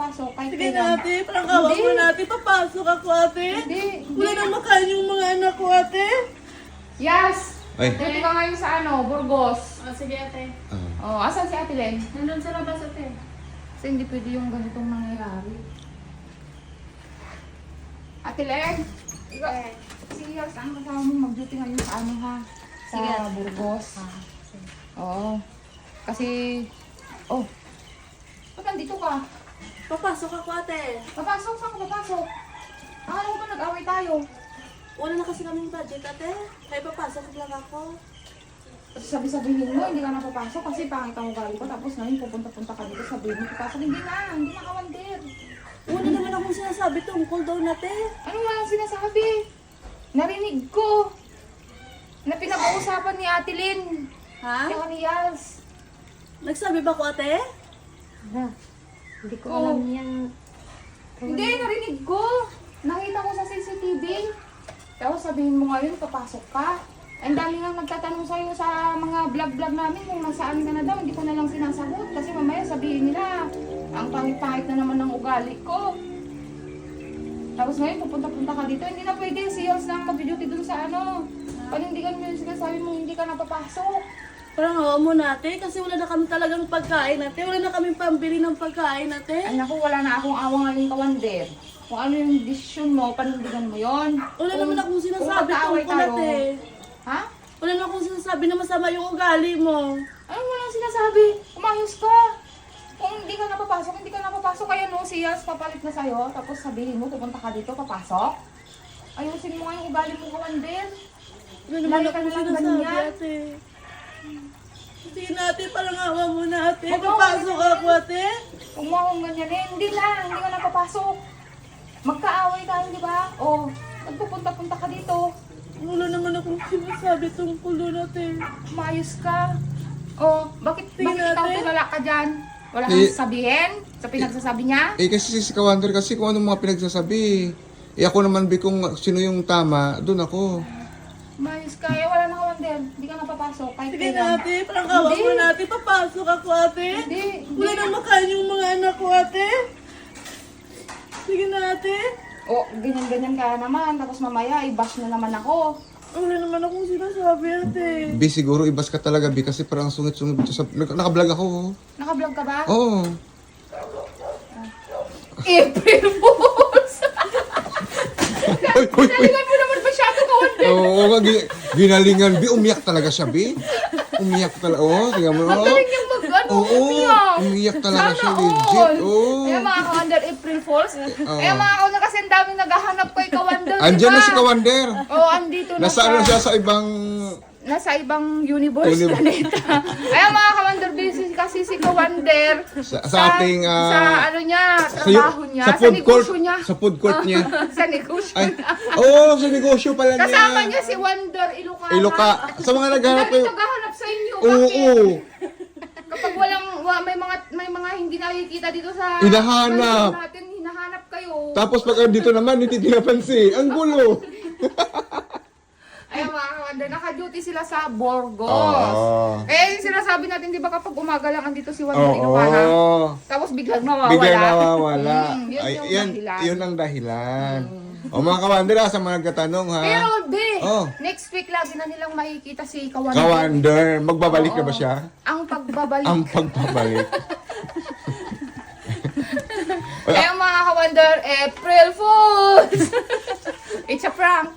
napapasok. Kahit Sige kailan. na ate, parang kawa mo natin. Papasok ako ate. Hindi. Wala na makain yung mga anak ko ate. Yes! Ay. Dito ka ngayon sa Burgos. Sige ate. Oh, asan si Ate Len? Nandun sa labas ate. Kasi hindi pwede yung ganitong nangyayari. Ate Len! Ikaw, sige, saan kasama mo mag-duty ngayon sa ha? Sa Sige. Burgos. Oo. Kasi, ba't nandito ka? Papasok ako ate. Papasok, saan ka papasok? Akala ko ba nag-away tayo? Wala na kasi kaming budget ate. Kaya papasok lang ako. Kasi sabi-sabihin mo, hindi ka napapasok kasi pangit ang ugali ko. Tapos ngayon pupunta-punta ka dito, sabihin mo, papasok. Hindi na kawander. Wala naman akong sinasabi tungkol daw ate. Ano nga ang sinasabi? Narinig ko na pinag-uusapan ni Ate Lynn. Ha? Kaya ni Yals. Nagsabi ba ko ate? Hindi ko Oo. alam yan. Hindi, narinig ko. Nakita ko sa CCTV. Tapos sabihin mo ngayon, papasok ka. Ang dami nga nagtatanong sa'yo sa mga vlog-vlog namin kung nasaan ka na daw. Hindi ko na lang sinasagot. Kasi mamaya sabihin nila, ang pangit-pangit na naman ng ugali ko. Tapos ngayon, pupunta-punta ka dito. Hindi na pwede. Si Yals lang mag-duty dun sa panindigan mo yung sinasabi mo, hindi ka napapasok. Parang hawa mo natin kasi wala na kami talagang pagkain ate. Wala na kaming pambili ng pagkain ate. Ay naku, wala na akong awang ngayon kawander. Kung ano yung desisyon mo, panindigan mo yon. Wala naman akong sinasabi magkaaway tungkol ate. Ha? Wala naman akong sinasabi na masama yung ugali mo. Ano mo lang sinasabi? Umayos ka. Kung hindi ka napapasok, hindi ka napapasok. Kaya no, si Yas papalit na sa'yo. Tapos sabihin mo, pupunta ka dito, papasok. Ayusin mo nga yung ugali mo kawander. Wala naman Lagi ka akong na lang sinasabi ganyan. ate. Hindi na ate, parang hawa mo na ate. Huwag mo Papasok ganyan. ako ate. Huwag mo akong ganyanin. Hindi ka napapasok. Magkaaway tayo, di ba? O, nagpupunta-punta ka dito. Wala naman akong sinasabi tungkol doon ate. Umayos ka. O, bakit Sige, ikaw ate. tulala ka dyan? Wala Eh, kang sasabihin sa pinagsasabi niya? Kasi si Kawander kasi kung anong mga pinagsasabi. Ako naman kung sino yung tama, doon ako. Umayos ka. Eh, wala na ka, Wander. Hindi ka napapasok. Kahit Sige kailan. na ate, parang hawa Hindi. mo na ate. Papasok ako ate. Hindi. Wala na makain yung mga anak ko ate. Sige na ate. O, ganyan-ganyan ka naman. Tapos mamaya, i-bash na naman ako. Wala naman akong sinasabi ate. B, siguro ibas ka talaga, B, kasi parang sungit-sungit. Nakablog ako. Oh. Naka-vlog ka ba? Oo. April Fools! Uy, uy, uy. Galingan mo naman masyado ka, Wander. Oo, ginalingan. B, umiyak talaga siya, B. Umiyak talaga. Oo, tingnan mo. Ang galing niyang Oo, umiyak talaga siya, legit. Oo. Kaya mga ka-Wander, April Fools. Kaya mga ka-Wander, kasi ang daming naghahanap kay ka-Wander, Andyan na si Kawander. Oo, andito na Nasa ano siya sa ibang... Nasa ibang universe, planeta. Kaya mga ka-Wander, busy kasi si ka-Wander Sa ating... sa ano niya, trabaho niya, sa, food court, negosyo niya. sa food court niya. Sa negosyo Ay, niya. oo, sa negosyo pala niya. Kasama niya si Wander Ilocana. Iloka. Sa mga naghahanap Dahil kayo. naghahanap sa inyo. Oo, Bakit? oo. Kapag may mga hindi nakikita dito sa Hinahanap. natin, hinahanap kayo. Tapos pag dito naman, hindi tinapansin. Ang gulo. Ay mga ka-Wander, naka-duty sila sa Burgos. Oo. Eh, yung sinasabi natin, di ba kapag umaga lang andito si Wander Ilocana, tapos biglang mawawala. Biglang nawawala. Yun Ay, yung yan, dahilan. yun ang dahilan. O mga kawander, sa mga nagtatanong ha. Pero, be, Oh. next week lagi na nilang makikita si Kawander. Kawander, magbabalik na ba siya? Ang pagbabalik. Ang pagpabalik. Kaya mga Kawander, April Fools! It's a prank.